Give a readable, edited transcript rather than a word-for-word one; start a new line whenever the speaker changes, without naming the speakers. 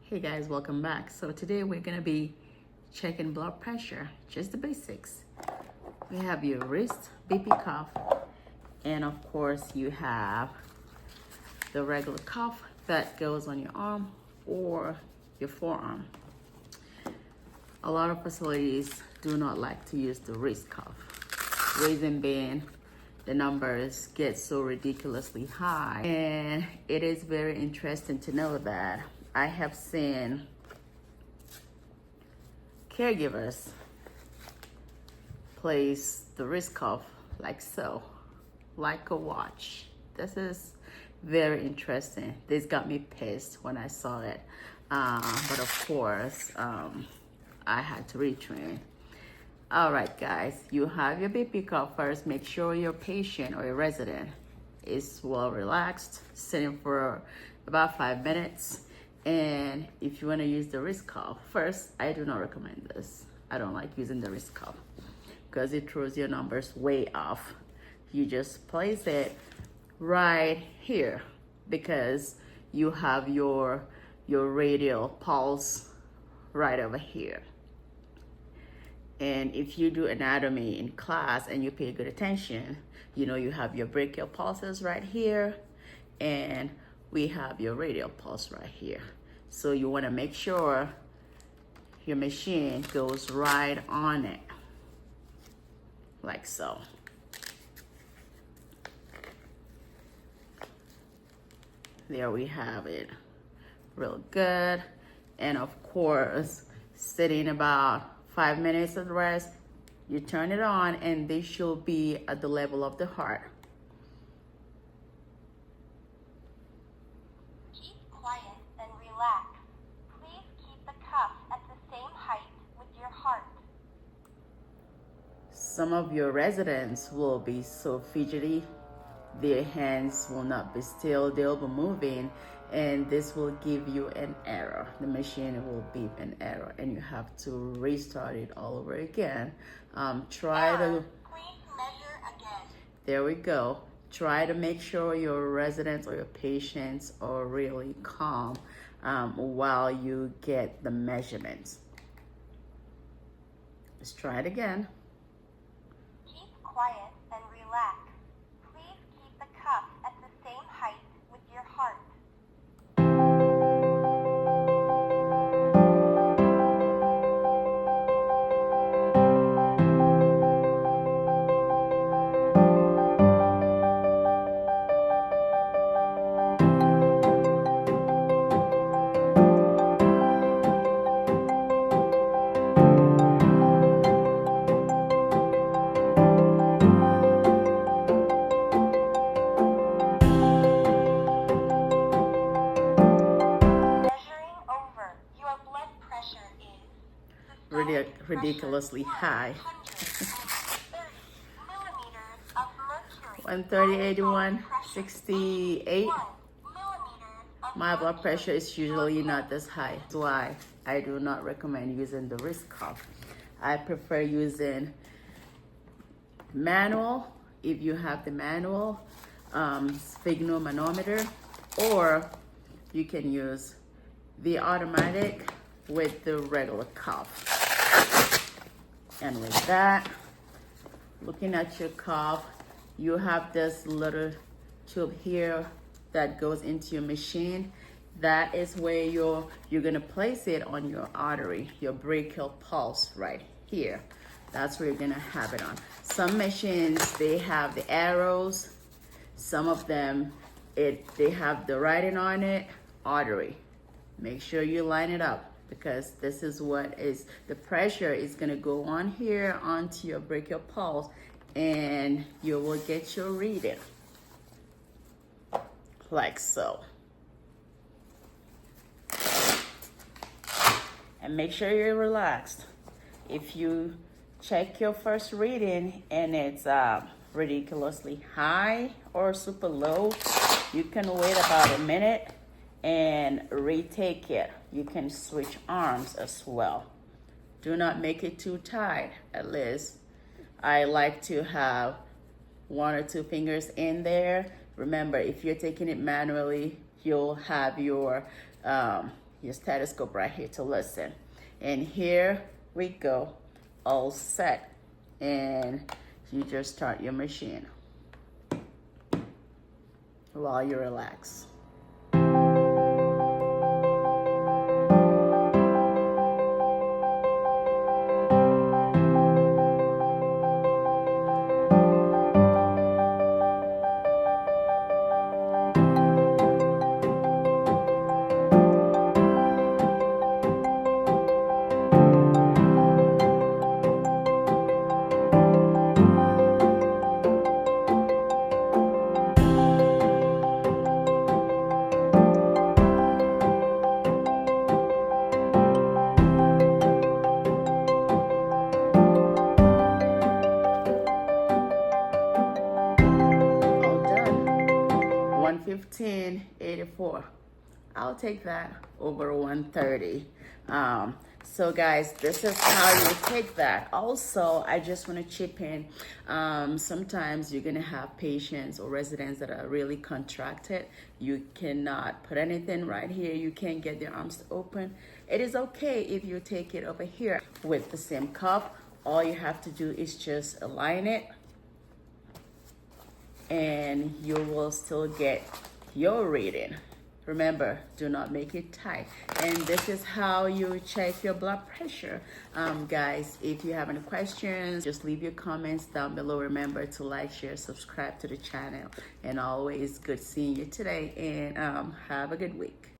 Hey guys, welcome back. So today we're gonna be checking blood pressure, just the basics. We have your wrist, BP cuff, and of course you have the regular cuff that goes on your arm or your forearm. A lot of facilities do not like to use the wrist cuff. Reason being, the numbers get so ridiculously high. And it is very interesting to know that I have seen caregivers place the wrist cuff like so, like a watch. This is very interesting. This got me pissed when I saw it. But of course, I had to retrain. All right, guys, you have your BP cuff first. Make sure your patient or your resident is well relaxed, sitting for about 5 minutes. And if you want to use the wrist cuff, first, I do not recommend this. I don't like using the wrist cuff because it throws your numbers way off. You just place it right here because you have your radial pulse right over here. And if you do anatomy in class and you pay good attention, you know you have your brachial pulses right here, and we have your radial pulse right here. So you want to make sure your machine goes right on it, like so. There we have it, real good. And of course, sitting about 5 minutes of rest, you turn it on and this should be at the level of the heart.
Keep quiet and relax. Please keep the cuff at the same height with your heart.
Some of your residents will be so fidgety, their hands will not be still, they'll be moving, and this will give you an error. The machine will beep an error and you have to restart it all over again. Try to,
Please measure again.
there we go. Try to make sure your residents or your patients are really calm while you get the measurements. Let's try it again.
Keep quiet and relax. Please keep the cuff at the same height with your heart. Measuring over. Your blood pressure is
Ridiculously high.
130 millimeters of mercury.
130/81, 68.
Millimeters of
My blood pressure is usually not this high. That's why I do not recommend using the wrist cuff. I prefer using manual, if you have the manual sphygmomanometer, or you can use the automatic with the regular cuff. And with that, looking at your cuff, you have this little tube here that goes into your machine. That is where you're gonna place it on your artery, your brachial pulse right here. That's where you're gonna have it on. Some machines, they have the arrows. Some of them, they have the writing on it, artery. Make sure you line it up because this is what is, the pressure is gonna go on here onto your brachial pulse and you will get your reading, like so. And make sure you're relaxed. If you check your first reading and it's ridiculously high or super low, you can wait about a minute and retake it. You can switch arms as well. Do not make it too tight. At least I like to have 1 or 2 fingers in there. Remember, if you're taking it manually, you'll have your your stethoscope right here to listen. And here we go, all set. And you just start your machine while you relax. All done. 115.84. I'll take that over 130. So guys, this is how you take that. Also, I just want to chip in. Sometimes you're gonna have patients or residents that are really contracted. You cannot put anything right here. You can't get their arms open. It is okay if you take it over here with the same cup. All you have to do is just align it, and you will still get your reading. Remember, do not make it tight. And this is how you check your blood pressure. Guys, if you have any questions, just leave your comments down below. Remember to like, share, subscribe to the channel. And always good seeing you today. And have a good week.